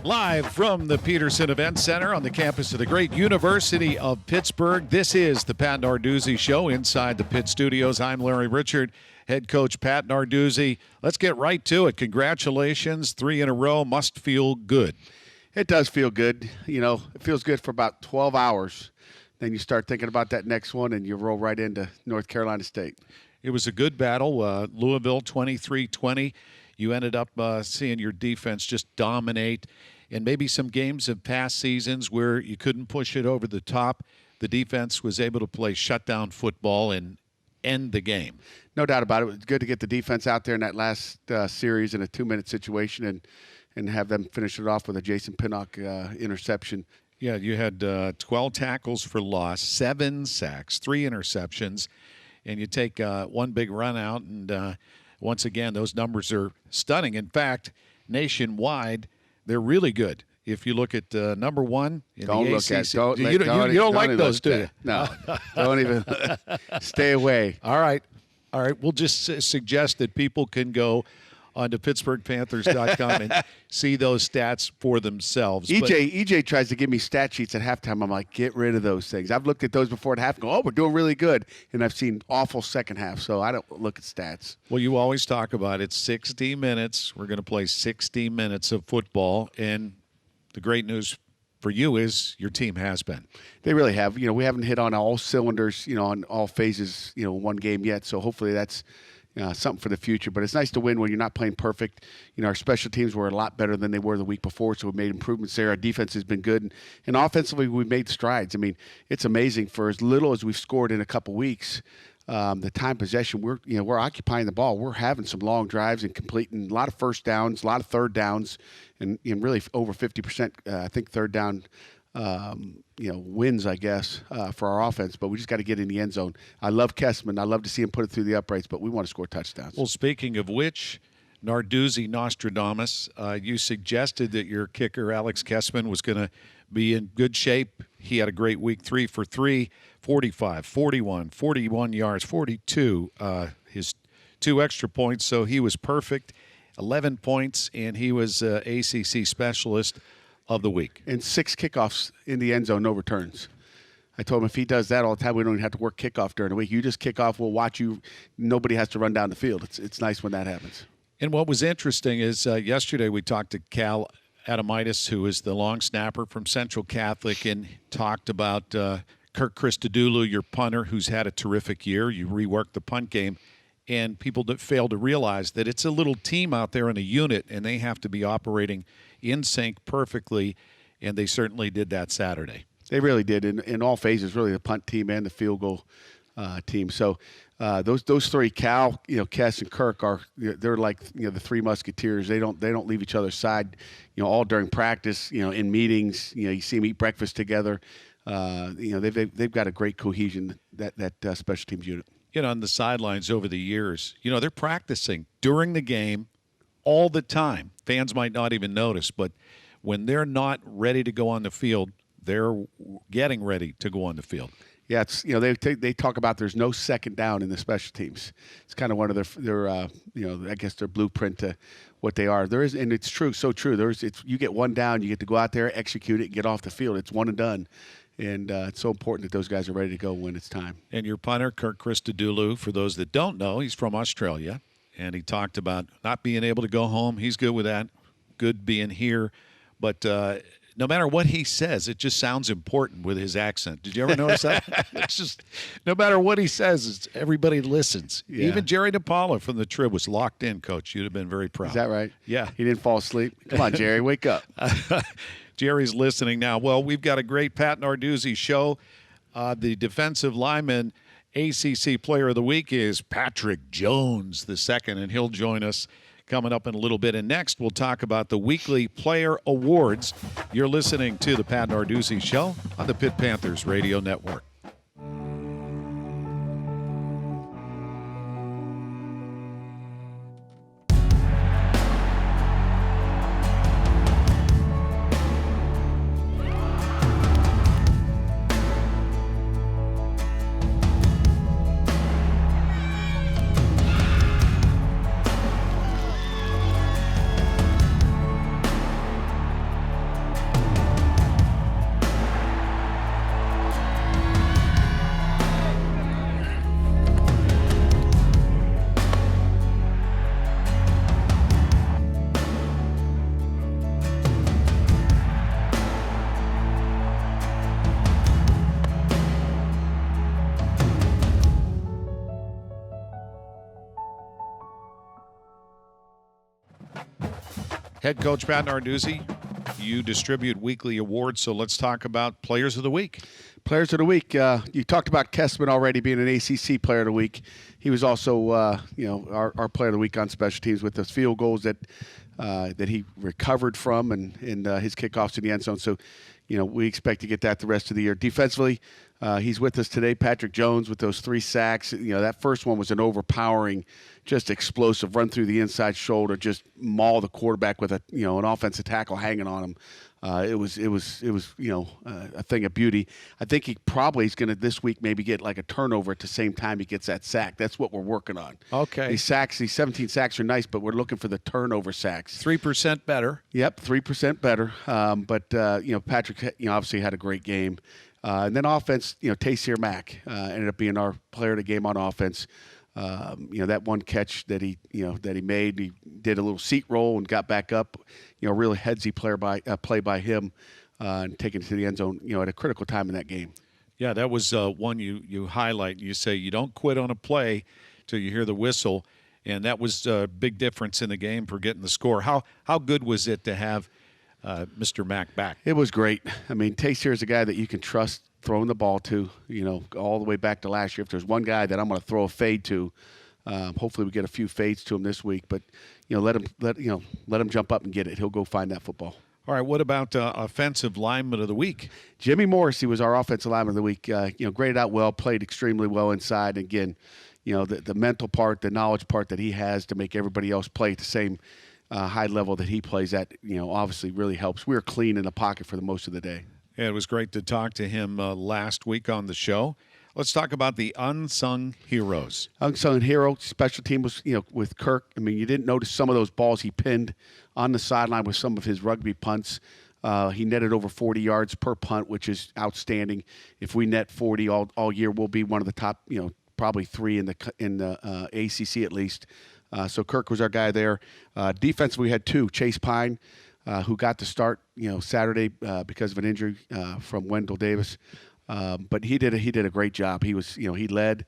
Live from the Peterson Event Center on the campus of the great University of Pittsburgh, this is the Pat Narduzzi Show inside the Pitt Studios. I'm Larry Richert, head coach Pat Narduzzi. Let's get right to it. Congratulations, 3 in a row. Must feel good. It does feel good. You know, it feels good for about 12 hours. Then you start thinking about that next one, and you roll right into North Carolina State. It was a good battle. Louisville 23-20. You ended up seeing your defense just dominate. And maybe some games of past seasons where you couldn't push it over the top, the defense was able to play shutdown football and end the game. No doubt about it. It was good to get the defense out there in that last series in a 2-minute situation and have them finish it off with a Jason Pinnock interception. Yeah, you had 12 tackles for loss, 7 sacks, 3 interceptions, and you take one big run out, and once again, those numbers are stunning. In fact, nationwide, they're really good. If you look at number one in don't the look ACC. at You don't like those, do you? No, don't even stay away. All right. We'll just suggest that people can go onto PittsburghPanthers.com and see those stats for themselves. EJ tries to give me stat sheets at halftime. I'm like, get rid of those things. I've looked at those before at half and go, oh, we're doing really good. And I've seen awful second half, so I don't look at stats. Well, you always talk about it, 60 minutes. We're going to play 60 minutes of football. And the great news for you is your team has been. They really have. You know, we haven't hit on all cylinders, you know, on all phases, you know, one game yet. So hopefully that's something for the future. But it's nice to win when you're not playing perfect. You know, our special teams were a lot better than they were the week before, so we made improvements there. Our defense has been good. And offensively, we made strides. I mean, it's amazing for as little as we've scored in a couple weeks. The time possession, we're occupying the ball. We're having some long drives and completing a lot of first downs, a lot of third downs, and really over 50%, I think, third down wins, I guess, for our offense. But we just got to get in the end zone. I love Kessman. I love to see him put it through the uprights, but we want to score touchdowns. Well, speaking of which, Narduzzi Nostradamus, you suggested that your kicker, Alex Kessman, was going to be in good shape. He had a great week, 3 for 3, 45, 41, 41 yards, 42, his 2 extra points. So he was perfect, 11 points, and he was ACC Specialist of the week. And 6 kickoffs in the end zone, no returns. I told him if he does that all the time, we don't even have to work kickoff during the week. You just kick off, we'll watch you. Nobody has to run down the field. It's nice when that happens. And what was interesting is yesterday we talked to Cal Adamitis, who is the long snapper from Central Catholic, and talked about Kirk Christodoulou, your punter, who's had a terrific year. You reworked the punt game, and people that fail to realize that it's a little team out there in a unit, and they have to be operating in sync perfectly, and they certainly did that Saturday. They really did in all phases, really, the punt team and the field goal team. So those 3, Cal, Kess and Kirk, they're like the 3 musketeers. They don't leave each other's side, all during practice, in meetings. You see them eat breakfast together. They've got a great cohesion, that special teams unit. On the sidelines over the years, they're practicing during the game all the time. Fans might not even notice, but when they're not ready to go on the field, they're getting ready to go on the field. Yeah, it's they talk about there's no second down in the special teams. It's kind of one of their I guess their blueprint to what they are. There is, and it's true, so true. You get one down, you get to go out there, execute it, get off the field. It's one and done. And it's so important that those guys are ready to go when it's time. And your punter, Kirk Christodoulou, for those that don't know, he's from Australia. And he talked about not being able to go home. He's good with that. Good being here. But no matter what he says, it just sounds important with his accent. Did you ever notice that? It's just, no matter what he says, everybody listens. Yeah. Even Jerry DePaula from the Trib was locked in, Coach. You'd have been very proud. Is that right? Yeah. He didn't fall asleep? Come on, Jerry, wake up. Jerry's listening now. Well, we've got a great Pat Narduzzi show. The defensive lineman ACC Player of the Week is Patrick Jones II, and he'll join us coming up in a little bit. And next, we'll talk about the weekly player awards. You're listening to the Pat Narduzzi Show on the Pitt Panthers Radio Network. Head coach Pat Narduzzi, you distribute weekly awards, so let's talk about Players of the Week. Players of the Week. You talked about Kessman already being an ACC Player of the Week. He was also, our Player of the Week on special teams with those field goals that he recovered from and his kickoffs to the end zone. So, we expect to get that the rest of the year. Defensively, he's with us today. Patrick Jones with those 3 sacks. That first one was an overpowering, just explosive run through the inside shoulder, just maul the quarterback with an offensive tackle hanging on him. It was a thing of beauty. I think he probably is going to this week maybe get like a turnover at the same time he gets that sack. That's what we're working on. Okay. These 17 sacks are nice, but we're looking for the turnover sacks. 3% better. Yep, 3% better. But Patrick, obviously had a great game. And then offense, Taysir Mack ended up being our player of the game on offense. That one catch that he made, he did a little seat roll and got back up. Really headsy play by him, and taking it to the end zone. At a critical time in that game. Yeah, that was one you highlight. You say you don't quit on a play till you hear the whistle, and that was a big difference in the game for getting the score. How good was it to have Mr. Mack back? It was great. I mean, Taysir is a guy that you can trust throwing the ball to, all the way back to last year. If there's one guy that I'm going to throw a fade to, hopefully we get a few fades to him this week. But let him jump up and get it. He'll go find that football. All right. What about offensive lineman of the week? Jimmy Morrissey was our offensive lineman of the week. Graded out well, played extremely well inside. Again, the mental part, the knowledge part that he has to make everybody else play at the same high level that he plays at, obviously really helps. We were clean in the pocket for the most of the day. Yeah, it was great to talk to him last week on the show. Let's talk about the unsung heroes. Unsung hero, special team was, with Kirk. I mean, you didn't notice some of those balls he pinned on the sideline with some of his rugby punts. He netted over 40 yards per punt, which is outstanding. If we net 40 all year, we'll be one of the top, probably 3 in the ACC at least. So Kirk was our guy there. Defensively, we had 2. Chase Pine, who got the start, Saturday because of an injury from Wendell Davis. But he did a great job. He was, he led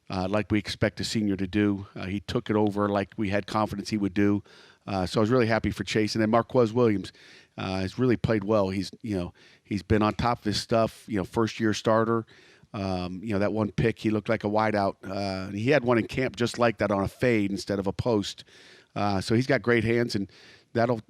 like we expect a senior to do. He took it over like we had confidence he would do. So I was really happy for Chase. And then Marquez Williams has really played well. He's been on top of his stuff. First year starter. That one pick, he looked like a wideout. He had one in camp just like that on a fade instead of a post. So he's got great hands, and that'll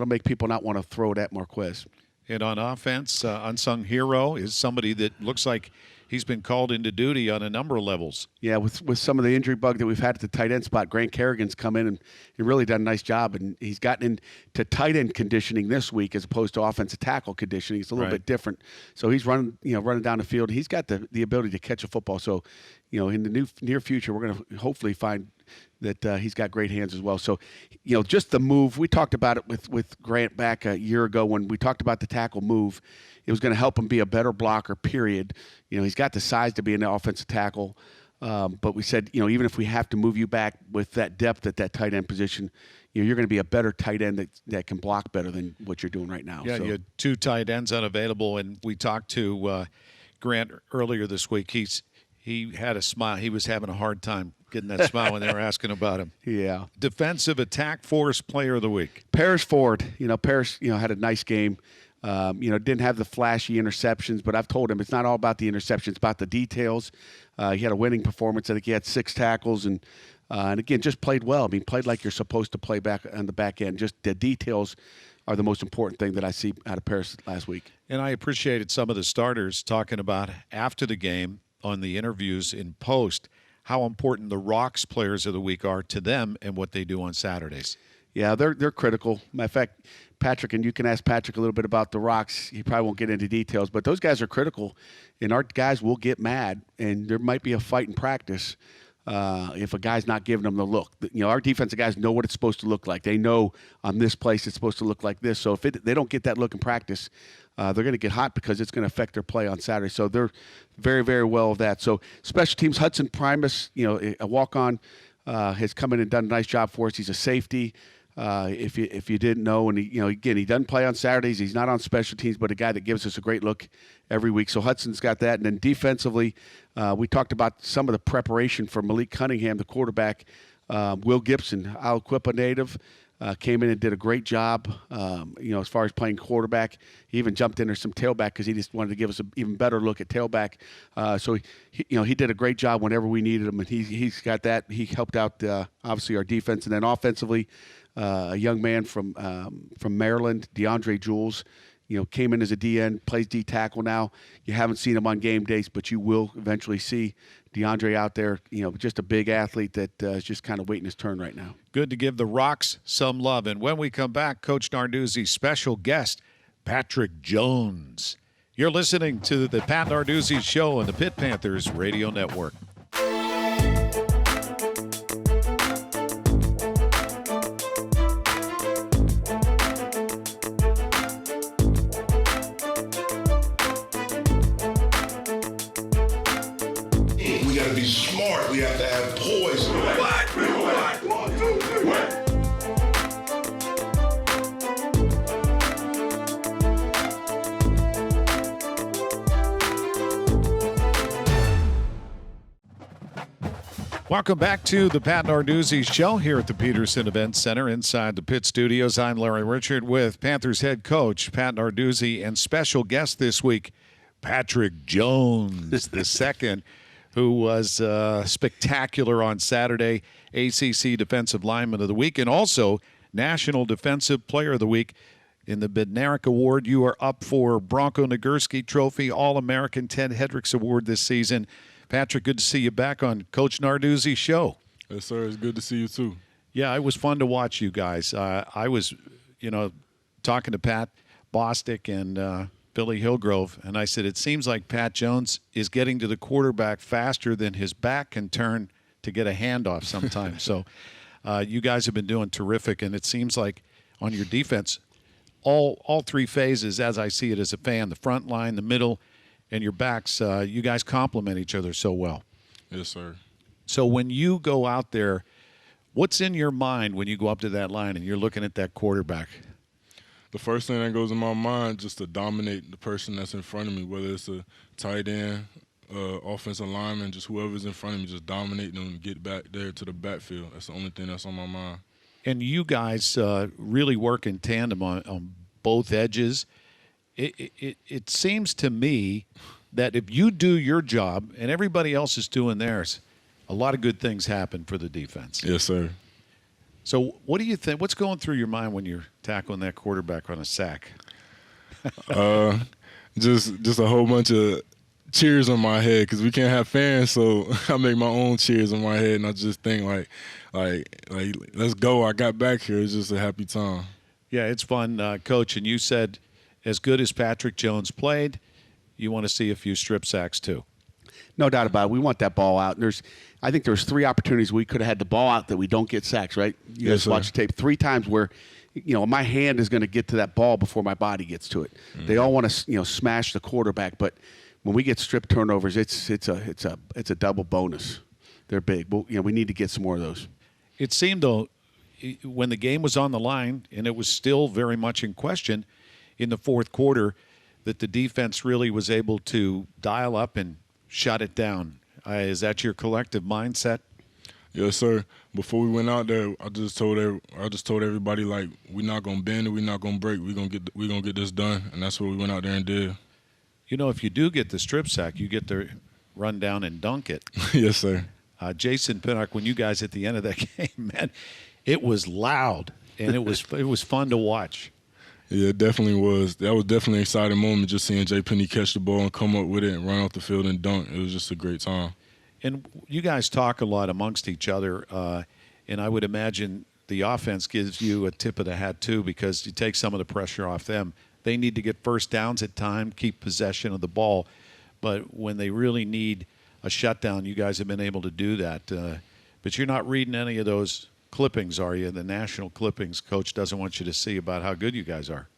make people not want to throw it at Marquez. And on offense, unsung hero is somebody that looks like he's been called into duty on a number of levels. Yeah, with some of the injury bug that we've had at the tight end spot, Grant Kerrigan's come in and he really done a nice job. And he's gotten into tight end conditioning this week as opposed to offensive tackle conditioning. It's a little bit different. So he's running down the field. He's got the ability to catch a football. So, in the near future, we're going to hopefully find that he's got great hands as well. So, just the move. We talked about it with Grant back a year ago when we talked about the tackle move. It was going to help him be a better blocker, period. He's got the size to be an offensive tackle. But we said, even if we have to move you back with that depth at that tight end position, you're going to be a better tight end that can block better than what you're doing right now. Yeah, you had 2 tight ends unavailable, and we talked to Grant earlier this week. He had a smile. He was having a hard time getting that smile when they were asking about him. Yeah. Defensive attack force player of the week. Paris Ford. Paris, had a nice game. Didn't have the flashy interceptions, but I've told him it's not all about the interceptions, it's about the details. He had a winning performance. I think he had 6 tackles and again, just played well. I mean, played like you're supposed to play back on the back end. Just the details are the most important thing that I see out of Paris last week. And I appreciated some of the starters talking about after the game on the interviews in post how important the Rocks players of the week are to them and what they do on Saturdays. Yeah, they're critical. Matter of fact, Patrick, and you can ask Patrick a little bit about the Rocks. He probably won't get into details, but those guys are critical, and our guys will get mad, and there might be a fight in practice if a guy's not giving them the look. Our defensive guys know what it's supposed to look like. They know on this place it's supposed to look like this. So if they don't get that look in practice, they're going to get hot because it's going to affect their play on Saturday. So they're very, very well of that. So special teams, Hudson Primus, a walk-on, has come in and done a nice job for us. He's a safety. If you didn't know, and he doesn't play on Saturdays. He's not on special teams, but a guy that gives us a great look every week. So Hudson's got that. And then defensively, we talked about some of the preparation for Malik Cunningham, the quarterback. Will Gibson, Aliquippa native, came in and did a great job. As far as playing quarterback, he even jumped in there some tailback because he just wanted to give us an even better look at tailback. So he did a great job whenever we needed him, and he's got that. He helped out obviously our defense, and then offensively, a young man from Maryland, DeAndre Jules. Came in as a DN, plays D tackle now. You haven't seen him on game days, but you will eventually see DeAndre out there. Just a big athlete that is just kind of waiting his turn right now. Good to give the Rocks some love. And when we come back, Coach Narduzzi's special guest, Patrick Jones. You're listening to the Pat Narduzzi Show on the Pitt Panthers Radio Network. Smart, we have to have poise. Welcome back to the Pat Narduzzi Show here at the Peterson Event Center inside the Pitt Studios. I'm Larry Richert with Panthers head coach Pat Narduzzi and special guest this week, Patrick Jones II. Who was spectacular on Saturday, ACC Defensive Lineman of the Week, and also National Defensive Player of the Week. In the Bednarik Award, you are up for Bronco Nagurski Trophy All-American Ted Hendricks Award this season. Patrick, good to see you back on Coach Narduzzi's show. Yes, sir. It's good to see you, too. Yeah, it was fun to watch you guys. I was, talking to Pat Bostic and Billy Hillgrove, and I said, it seems like Pat Jones is getting to the quarterback faster than his back can turn to get a handoff sometimes. So you guys have been doing terrific, and it seems like on your defense, all three phases, as I see it as a fan, the front line, the middle, and your backs, you guys complement each other so well. Yes, sir. So when you go out there, what's in your mind when you go up to that line and you're looking at that quarterback? The first thing that goes in my mind just to dominate the person that's in front of me, whether it's a tight end, offensive lineman, just whoever's in front of me, just dominate them and get back there to the backfield. That's the only thing that's on my mind. And you guys really work in tandem on both edges. It seems to me that if you do your job and everybody else is doing theirs, a lot of good things happen for the defense. Yes, sir. So what do you think? What's going through your mind when you're tackling that quarterback on a sack? Just a whole bunch of cheers on my head because we can't have fans, so I make my own cheers on my head, and I just think like let's go. I got back here. It's just a happy time. Yeah, it's fun, Coach. And you said, as good as Patrick Jones played, you want to see a few strip sacks too. No doubt about it. We want that ball out. I think there's 3 opportunities we could have had the ball out that we don't get sacks, right? You guys watch the tape 3 times where, my hand is going to get to that ball before my body gets to it. Mm-hmm. They all want to, smash the quarterback, but when we get strip turnovers, it's a double bonus. They're big. But, we need to get some more of those. It seemed, though, when the game was on the line and it was still very much in question in the fourth quarter, that the defense really was able to dial up and shut it down. Is that your collective mindset? Yes, sir. Before we went out there, I just told everybody like we're not gonna bend it, we're not gonna break, we're gonna get this done, and that's what we went out there and did. If you do get the strip sack, you get to run down and dunk it. Yes, sir. Jason Pinnock, when you guys at the end of that game, man, it was loud and it was fun to watch. Yeah, it definitely was. That was definitely an exciting moment, just seeing Jay Penny catch the ball and come up with it and run off the field and dunk. It was just a great time. And you guys talk a lot amongst each other, and I would imagine the offense gives you a tip of the hat too, because you take some of the pressure off them. They need to get first downs at time, keep possession of the ball, but when they really need a shutdown, you guys have been able to do that. But you're not reading any of those clippings, are you? The national clippings Coach doesn't want you to see about how good you guys are.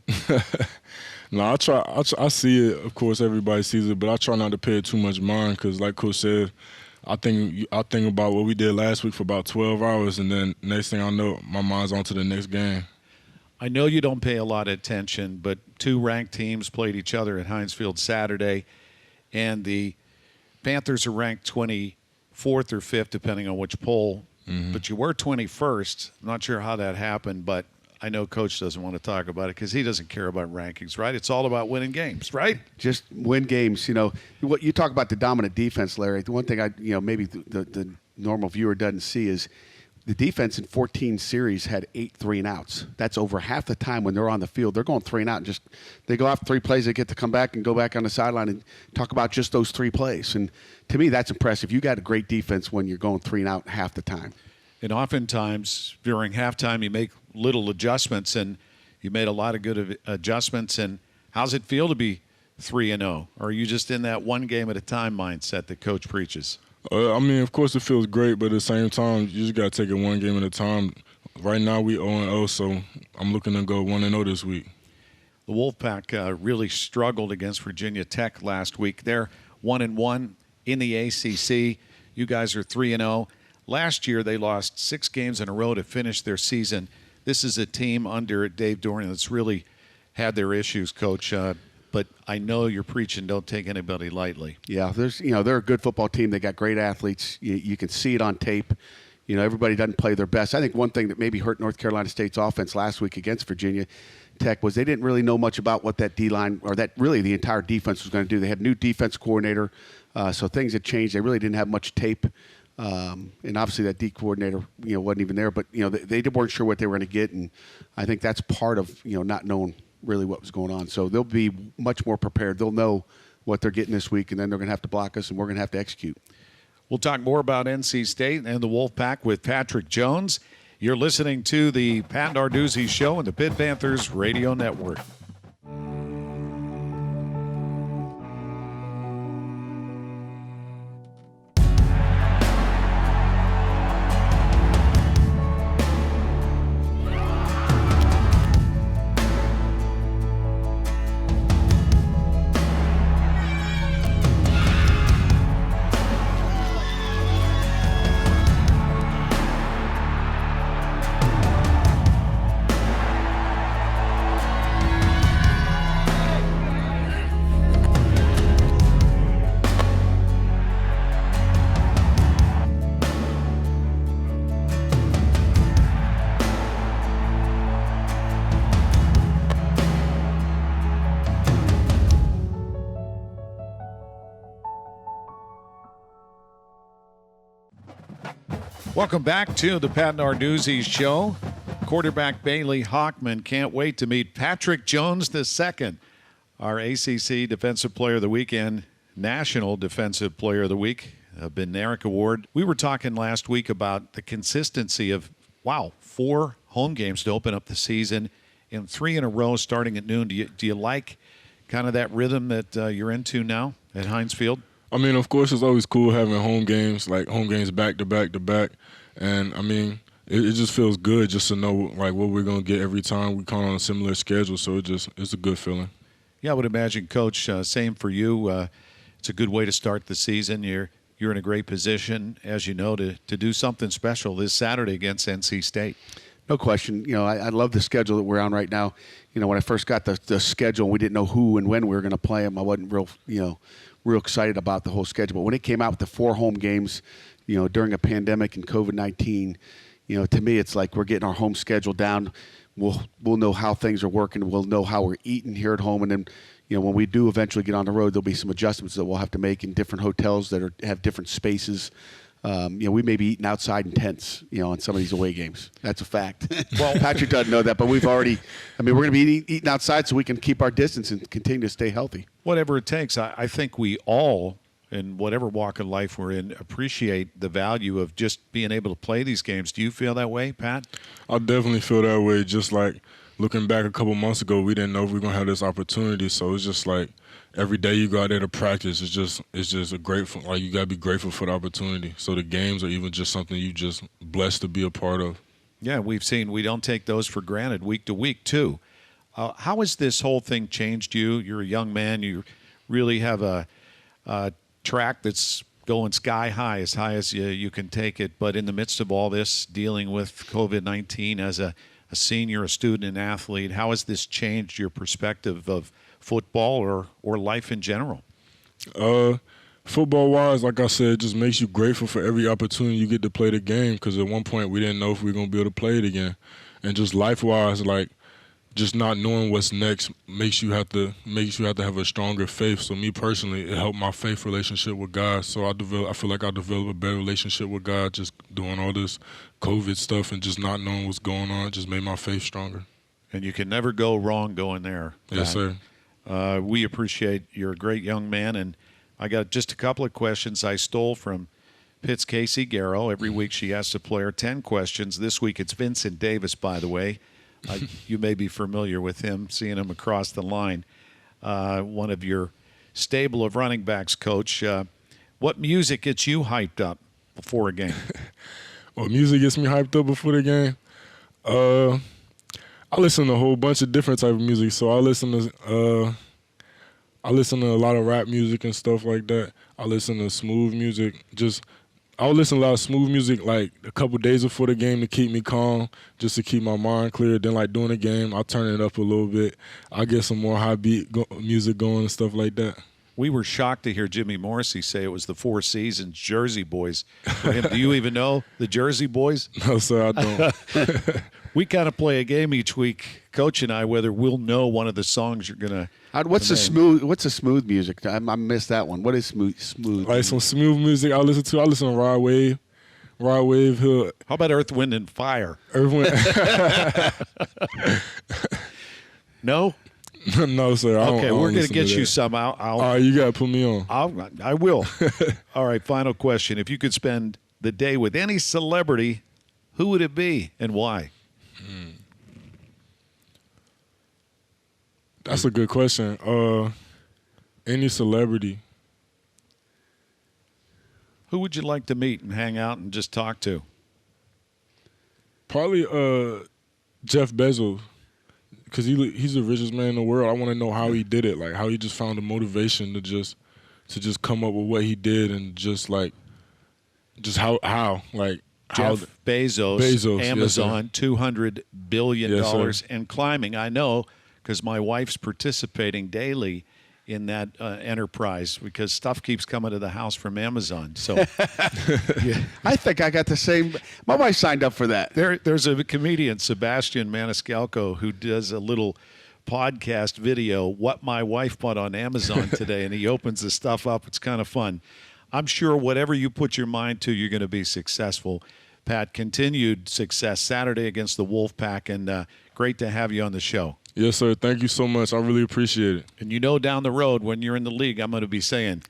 No, I see it. Of course, everybody sees it, but I try not to pay it too much mind because, like Coach said, I think about what we did last week for about 12 hours, and then next thing I know, my mind's on to the next game. I know you don't pay a lot of attention, but 2 ranked teams played each other at Heinz Field Saturday, and the Panthers are ranked 24th or 5th, depending on which poll, but you were 21st. I'm not sure how that happened, but I know Coach doesn't want to talk about it because he doesn't care about rankings, right? It's all about winning games, right? Just win games. What you talk about the dominant defense, Larry. The one thing maybe the normal viewer doesn't see is the defense in 14 series had 8 3-and-outs. That's over half the time when they're on the field. They're going 3-and-out, and they go off 3 plays. They get to come back and go back on the sideline and talk about just those 3 plays. And to me, that's impressive. You got a great defense when you're going 3-and-out half the time. And oftentimes during halftime, you make little adjustments, and you made a lot of good adjustments. And how's it feel to be 3-0? Or are you just in that one game at a time mindset that Coach preaches? Of course it feels great, but at the same time, you just got to take it one game at a time. Right now we 0-0, so I'm looking to go 1-0 this week. The Wolfpack really struggled against Virginia Tech last week. They're 1-1 in the ACC. You guys are 3-0. Last year, they lost 6 games in a row to finish their season. This is a team under Dave Doeren that's really had their issues, Coach. But I know you're preaching don't take anybody lightly. Yeah, they're a good football team. They got great athletes. You can see it on tape. Everybody doesn't play their best. I think one thing that maybe hurt North Carolina State's offense last week against Virginia Tech was they didn't really know much about what that D-line or that really the entire defense was going to do. They had a new defense coordinator, so things had changed. They really didn't have much tape. And obviously that D coordinator, wasn't even there. But, they weren't sure what they were going to get. And I think that's part of, not knowing really what was going on. So they'll be much more prepared. They'll know what they're getting this week, and then they're going to have to block us, and we're going to have to execute. We'll talk more about NC State and the Wolfpack with Patrick Jones. You're listening to the Pat Narduzzi Show on the Pitt Panthers Radio Network. Welcome back to the Pat Narduzzi Show. Quarterback Bailey Hockman can't wait to meet Patrick Jones II, our ACC Defensive Player of the Week and National Defensive Player of the Week, a Bednarik Award. We were talking last week about the consistency of, 4 home games to open up the season and 3 in a row starting at noon. Do you like kind of that rhythm that you're into now at Heinz Field? Of course, it's always cool having home games, like home games back to back to back. And, it just feels good just to know, what we're going to get every time. We count on a similar schedule, so it's a good feeling. Yeah, I would imagine, Coach, same for you. It's a good way to start the season. You're in a great position, as you know, to do something special this Saturday against NC State. No question. I love the schedule that we're on right now. When I first got the schedule, we didn't know who and when we were going to play them. I wasn't real excited about the whole schedule. But when it came out with the 4 home games, during a pandemic and COVID-19, to me it's like we're getting our home schedule down. We'll know how things are working. We'll know how we're eating here at home. And then, when we do eventually get on the road, there'll be some adjustments that we'll have to make in different hotels that have different spaces. We may be eating outside in tents, on some of these away games. That's a fact. Well, Patrick doesn't know that, but we're going to be eating outside so we can keep our distance and continue to stay healthy. Whatever it takes. I think we all, in whatever walk of life we're in, appreciate the value of just being able to play these games. Do you feel that way, Pat? I definitely feel that way. Just like looking back a couple months ago, we didn't know if we were going to have this opportunity. So it's just like every day you go out there to practice, it's just a grateful, you got to be grateful for the opportunity. So the games are even just something you just blessed to be a part of. Yeah, we've seen we don't take those for granted week to week too. How has this whole thing changed you? You're a young man. You really have a track that's going sky high as you can take it. But in the midst of all this, dealing with COVID-19 as a senior, a student, an athlete, how has this changed your perspective of football or life in general? Football-wise, like I said, it just makes you grateful for every opportunity you get to play the game because at one point we didn't know if we were going to be able to play it again. And just life-wise, like, just not knowing what's next makes you have to have a stronger faith. So me personally, it helped my faith relationship with God. So I feel like I developed a better relationship with God just doing all this COVID stuff and just not knowing what's going on. It just made my faith stronger. And you can never go wrong going there. Yes, sir. We appreciate you're a great young man, and I got just a couple of questions I stole from Pitt's Casey Garrow. Every week she asks a player 10 questions. This week it's Vincent Davis, by the way. You may be familiar with him, seeing him across the line. One of your stable of running backs, Coach. What music gets you hyped up before a game? Well, music gets me hyped up before the game. I listen to a whole bunch of different type of music. So I listen to a lot of rap music and stuff like that. I listen to smooth music. I'll listen to a lot of smooth music like a couple days before the game to keep me calm, just to keep my mind clear. Then like during the game, I'll turn it up a little bit. I'll get some more high beat music going and stuff like that. We were shocked to hear Jimmy Morrissey say it was the Four Seasons Jersey Boys. For him, do you even know the Jersey Boys? No, sir, I don't. We kind of play a game each week, Coach and I, whether we'll know one of the songs you're gonna. What's the smooth music? I missed that one. What is smooth? Like some smooth music I listen to. I listen to Rod Wave. Rod Wave. How about Earth, Wind, and Fire? Earth, Wind. No. No, sir. Okay, we're gonna get you some. All right, you gotta put me on. I will. All right. Final question: if you could spend the day with any celebrity, who would it be and why? That's a good question. Any celebrity. Who would you like to meet and hang out and just talk to? Probably Jeff Bezos, because he's the richest man in the world. I want to know how he did it, like how he just found the motivation to just come up with what he did and just how Jeff Bezos, Amazon, yes, $200 billion yes, and climbing. I know because my wife's participating daily in that enterprise because stuff keeps coming to the house from Amazon. So yeah. I think I got the same. My wife signed up for that. There's a comedian, Sebastian Maniscalco, who does a little podcast video, What My Wife Bought on Amazon Today, and he opens the stuff up. It's kind of fun. I'm sure whatever you put your mind to, you're going to be successful. Pat, continued success Saturday against the Wolfpack, and great to have you on the show. Yes, sir. Thank you so much. I really appreciate it. And you know down the road when you're in the league, I'm going to be saying,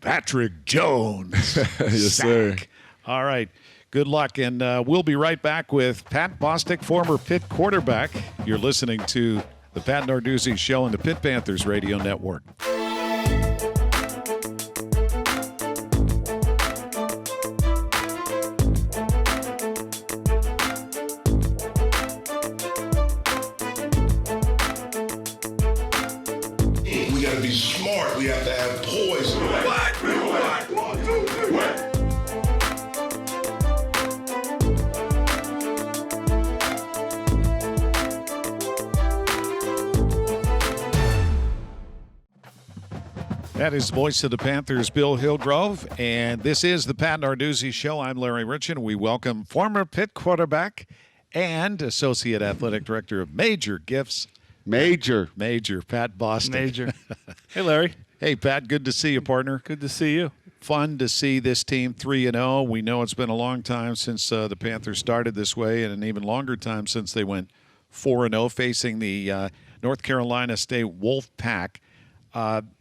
Patrick Jones. Yes, sir. All right. Good luck. And we'll be right back with Pat Bostic, former Pitt quarterback. You're listening to the Pat Narduzzi Show on the Pitt Panthers Radio Network. We got to be smart. We have to have poise. What? 1, 2, 3, what? That is the voice of the Panthers, Bill Hillgrove, and this is the Pat Narduzzi Show. I'm Larry Richin. We welcome former Pitt quarterback and Associate Athletic Director of Major Gifts, Major Pat Bostic. Major. Hey, Larry. Hey, Pat, good to see you, partner. Good to see you. Fun to see this team 3-0. We know it's been a long time since the Panthers started this way and an even longer time since they went 4-0 facing the North Carolina State Wolfpack.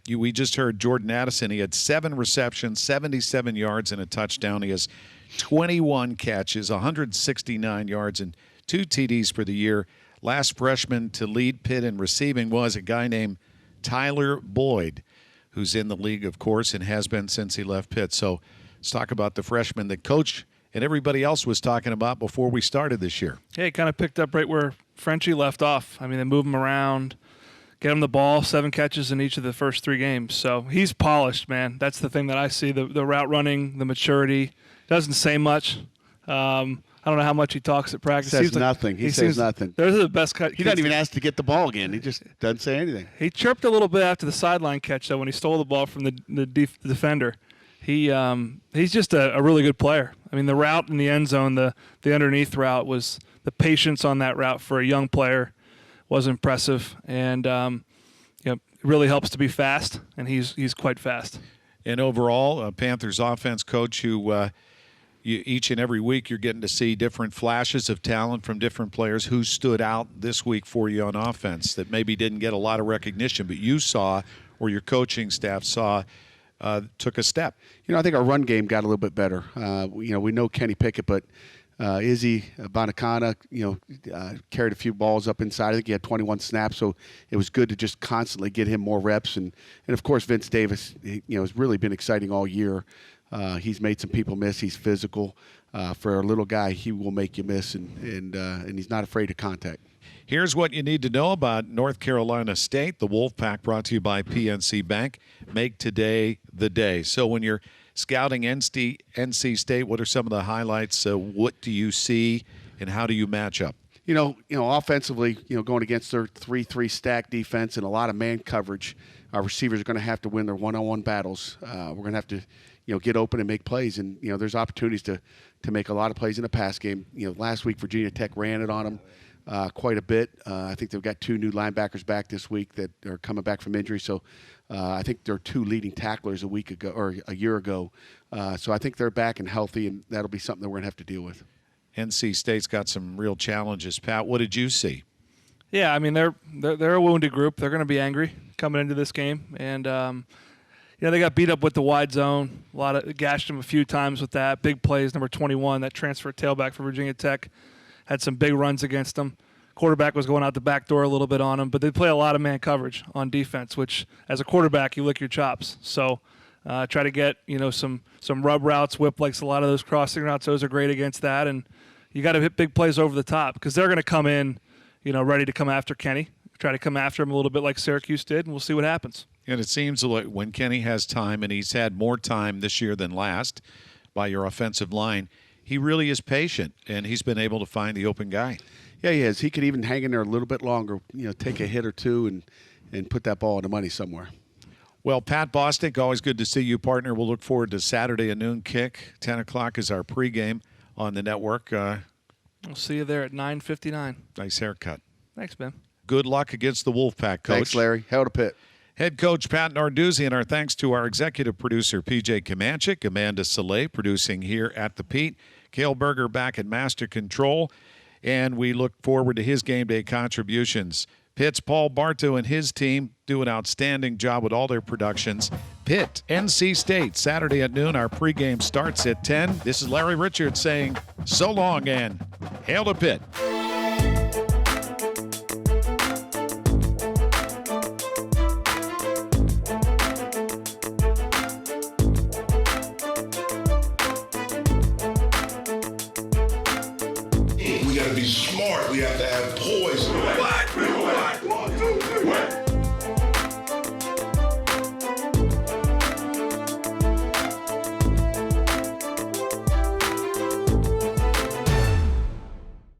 We just heard Jordan Addison. He had 7 receptions, 77 yards, and a touchdown. He has 21 catches, 169 yards, and 2 TDs for the year. Last freshman to lead Pitt in receiving was a guy named Tyler Boyd, who's in the league, of course, and has been since he left Pitt. So let's talk about the freshman that Coach and everybody else was talking about before we started this year. Hey, kind of picked up right where Frenchie left off. I mean, they move him around, get him the ball, 7 catches in each of the first 3 games. So he's polished, man. That's the thing that I see, the route running, the maturity. Doesn't say much. I don't know how much he talks at practice. Says nothing. He says nothing. Those are the best cut. He doesn't even ask to get the ball again. He just doesn't say anything. He chirped a little bit after the sideline catch, though, when he stole the ball from the defender. He's just a really good player. I mean, the route in the end zone, the underneath route was the patience on that route for a young player was impressive, and it really helps to be fast, and he's quite fast. And overall, Panthers offense coach who each and every week you're getting to see different flashes of talent from different players. Who stood out this week for you on offense that maybe didn't get a lot of recognition, but you saw or your coaching staff saw took a step? I think our run game got a little bit better. We know Kenny Pickett, but Izzy Bonacana, carried a few balls up inside. I think he had 21 snaps, so it was good to just constantly get him more reps. And of course, Vince Davis, has really been exciting all year. He's made some people miss. He's physical. For a little guy, he will make you miss, and he's not afraid of contact. Here's what you need to know about North Carolina State. The Wolfpack, brought to you by PNC Bank. Make today the day. So when you're scouting NC State, what are some of the highlights? What do you see, and how do you match up? Offensively, going against their 3-3 stack defense and a lot of man coverage, our receivers are going to have to win their one-on-one battles. We're going to have to, get open and make plays. And, there's opportunities to make a lot of plays in the pass game. Last week Virginia Tech ran it on them quite a bit. I think they've got 2 new linebackers back this week that are coming back from injury. So I think they're 2 leading tacklers a year ago. So I think they're back and healthy, and that'll be something that we're going to have to deal with. NC State's got some real challenges. Pat, what did you see? Yeah, I mean they're a wounded group. They're going to be angry coming into this game, and they got beat up with the wide zone. Gashed them a few times with that. Big plays. Number 21, that transfer tailback for Virginia Tech, had some big runs against them. Quarterback was going out the back door a little bit on them, but they play a lot of man coverage on defense, which as a quarterback you lick your chops. So try to get some rub routes, whip likes a lot of those crossing routes. Those are great against that, and you got to hit big plays over the top because they're going to come in, ready to come after Kenny. Try to come after him a little bit like Syracuse did, and we'll see what happens. And it seems like when Kenny has time, and he's had more time this year than last by your offensive line, he really is patient, and he's been able to find the open guy. Yeah, he is. He could even hang in there a little bit longer, take a hit or two and put that ball in the money somewhere. Well, Pat Bostic, always good to see you, partner. We'll look forward to Saturday at noon kick. 10 o'clock is our pregame on the network. We'll see you there at 9:59. Nice haircut. Thanks, Ben. Good luck against the Wolfpack, Coach. Thanks, Larry. Hell to Pitt. Head coach Pat Narduzzi, and our thanks to our executive producer, PJ Kamanchik, Amanda Soleil, producing here at the Pete, Cale Berger back at Master Control, and we look forward to his game day contributions. Pitt's Paul Bartow and his team do an outstanding job with all their productions. Pitt, NC State, Saturday at noon. Our pregame starts at 10. This is Larry Richards saying so long and hail to Pitt. We got to be smart. We have to have poise. What? 1, 2, 3.